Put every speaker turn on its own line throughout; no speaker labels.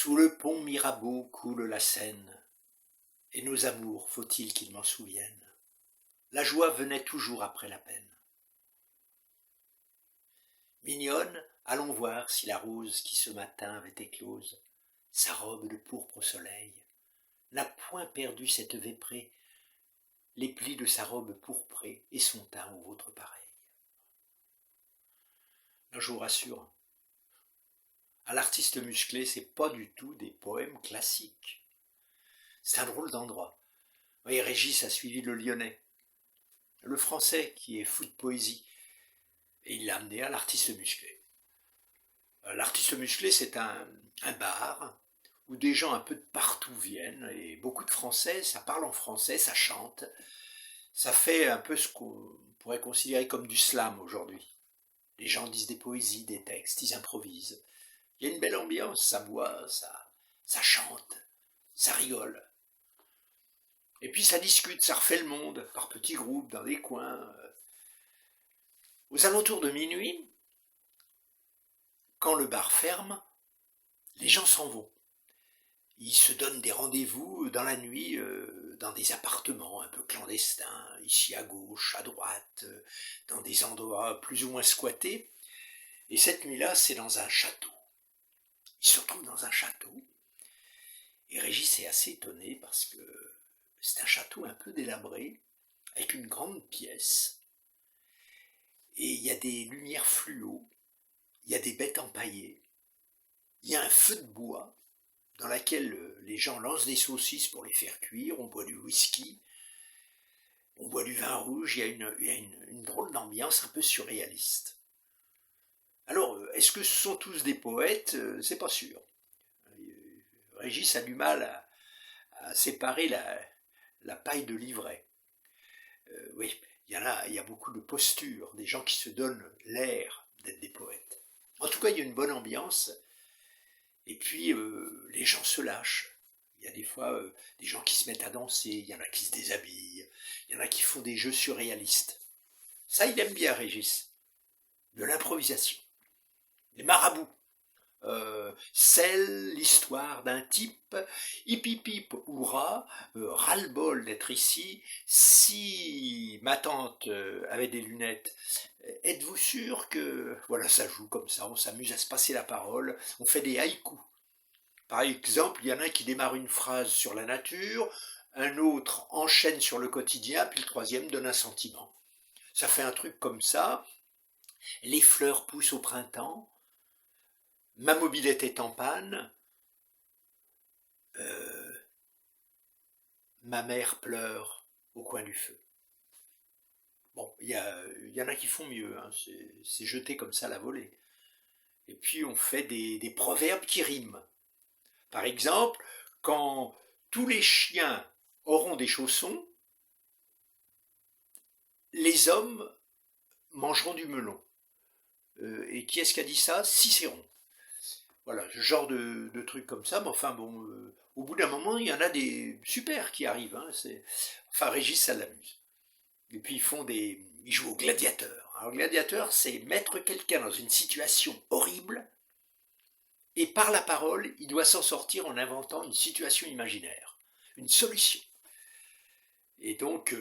Sous le pont Mirabeau coule la Seine, et nos amours, faut-il qu'ils m'en souviennent. La joie venait toujours après la peine. Mignonne, allons voir si la rose qui ce matin avait éclose, sa robe de pourpre au soleil, n'a point perdu cette véprée, les plis de sa robe pourprée et son teint au vôtre pareil. Non, je vous rassure, à l'artiste musclé, c'est pas du tout des poèmes classiques. C'est un drôle d'endroit. Oui, Régis a suivi le Lyonnais, le Français qui est fou de poésie, et il l'a amené à l'artiste musclé. L'artiste musclé, c'est un bar où des gens un peu de partout viennent, et beaucoup de Français, ça parle en français, ça chante, ça fait un peu ce qu'on pourrait considérer comme du slam aujourd'hui. Les gens disent des poésies, des textes, ils improvisent. Il y a une belle ambiance, ça boit, ça chante, ça rigole. Et puis ça discute, ça refait le monde, par petits groupes, dans des coins. Aux alentours de minuit, quand le bar ferme, les gens s'en vont. Ils se donnent des rendez-vous dans la nuit, dans des appartements un peu clandestins, ici à gauche, à droite, dans des endroits plus ou moins squattés. Et cette nuit-là, c'est dans un château. Ils se retrouvent dans un château. Et Régis est assez étonné parce que c'est un château un peu délabré, avec une grande pièce. Et il y a des lumières fluo, il y a des bêtes empaillées, il y a un feu de bois dans lequel les gens lancent des saucisses pour les faire cuire, on boit du whisky, on boit du vin rouge, il y a une drôle d'ambiance un peu surréaliste. Alors, est-ce que ce sont tous des poètes? C'est pas sûr. Régis a du mal à séparer la paille de l'ivraie. Oui, il y a beaucoup de postures, des gens qui se donnent l'air d'être des poètes. En tout cas, il y a une bonne ambiance, et puis les gens se lâchent. Il y a des fois des gens qui se mettent à danser, il y en a qui se déshabillent, il y en a qui font des jeux surréalistes. Ça, il aime bien, Régis. De l'improvisation. Les marabouts. C'est l'histoire d'un type, hip hip hip, hurrah, ras-le-bol d'être ici. Si ma tante avait des lunettes, êtes-vous sûr que... Voilà, ça joue comme ça, on s'amuse à se passer la parole, on fait des haïkus. Par exemple, il y en a un qui démarre une phrase sur la nature, un autre enchaîne sur le quotidien, puis le troisième donne un sentiment. Ça fait un truc comme ça. Les fleurs poussent au printemps. Ma mobilette est en panne. Ma mère pleure au coin du feu. Bon, il y en a qui font mieux, hein, c'est jeté comme ça à la volée. Et puis on fait des proverbes qui riment. Par exemple, quand tous les chiens auront des chaussons, les hommes mangeront du melon. Et qui est-ce qui a dit ça? Cicéron. Voilà, ce genre de trucs comme ça, mais enfin bon, au bout d'un moment, il y en a des super qui arrivent. Hein, enfin, Régis, ça l'amuse. Et puis ils jouent au gladiateur. Alors, le gladiateur, c'est mettre quelqu'un dans une situation horrible, et par la parole, il doit s'en sortir en inventant une situation imaginaire, une solution. Et donc,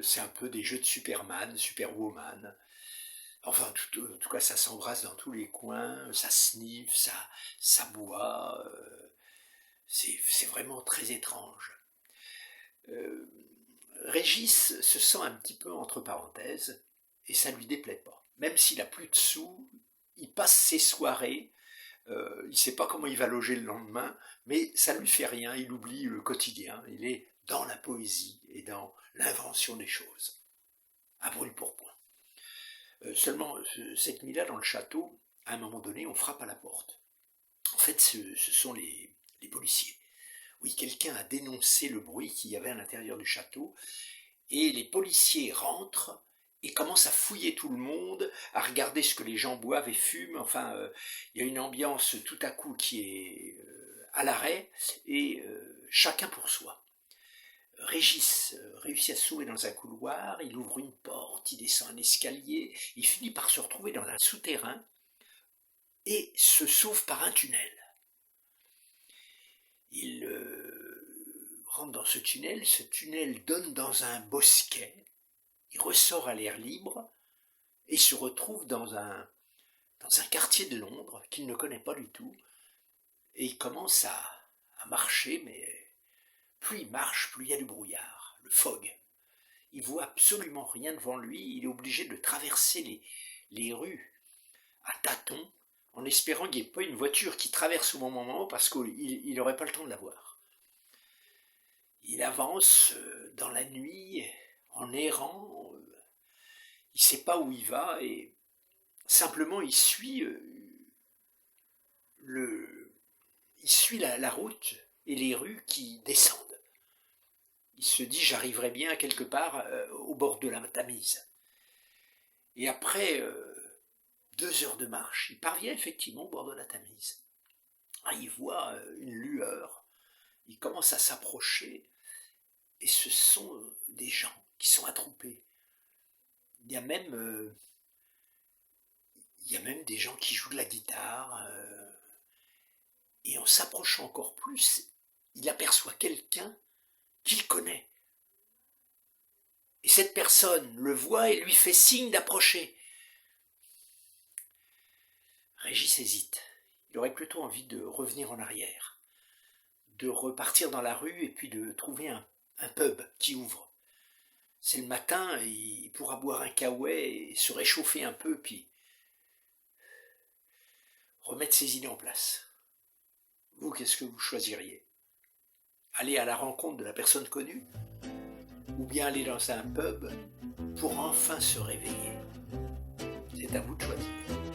c'est un peu des jeux de Superman, Superwoman. Enfin, en tout cas, ça s'embrasse dans tous les coins, ça sniffe, ça boit. C'est vraiment très étrange. Régis se sent un petit peu entre parenthèses, et ça ne lui déplaît pas. Même s'il n'a plus de sous, il passe ses soirées, il ne sait pas comment il va loger le lendemain, mais ça ne lui fait rien, il oublie le quotidien, il est dans la poésie et dans l'invention des choses, à brûle-pourpoint. Seulement, cette nuit-là, dans le château, à un moment donné, on frappe à la porte. En fait, ce sont les policiers. Oui, quelqu'un a dénoncé le bruit qu'il y avait à l'intérieur du château, et les policiers rentrent et commencent à fouiller tout le monde, à regarder ce que les gens boivent et fument. Enfin, il y a une ambiance tout à coup qui est à l'arrêt, et chacun pour soi. Régis réussit à se sauver dans un couloir, il ouvre une porte, il descend un escalier, il finit par se retrouver dans un souterrain et se sauve par un tunnel. Il rentre dans ce tunnel donne dans un bosquet, il ressort à l'air libre et se retrouve dans un quartier de Londres qu'il ne connaît pas du tout, et il commence à marcher, mais plus il marche, plus il y a du brouillard, le fog. Il voit absolument rien devant lui, il est obligé de traverser les rues à tâtons, en espérant qu'il n'y ait pas une voiture qui traverse au bon moment, parce qu'il n'aurait pas le temps de la voir. Il avance dans la nuit, en errant, il ne sait pas où il va, et simplement il suit la route et les rues qui descendent. Il se dit, j'arriverai bien quelque part au bord de la Tamise. Et après 2 heures de marche, il parvient effectivement au bord de la Tamise. Il voit une lueur, il commence à s'approcher, et ce sont des gens qui sont attroupés. Il y a même des gens qui jouent de la guitare, et en s'approchant encore plus, il aperçoit quelqu'un qu'il connaît. Et cette personne le voit et lui fait signe d'approcher. Régis hésite. Il aurait plutôt envie de revenir en arrière, de repartir dans la rue et puis de trouver un pub qui ouvre. C'est le matin, et il pourra boire un caouet et se réchauffer un peu, puis remettre ses idées en place. Vous, qu'est-ce que vous choisiriez? Aller à la rencontre de la personne connue, ou bien aller dans un pub pour enfin se réveiller? C'est à vous de choisir.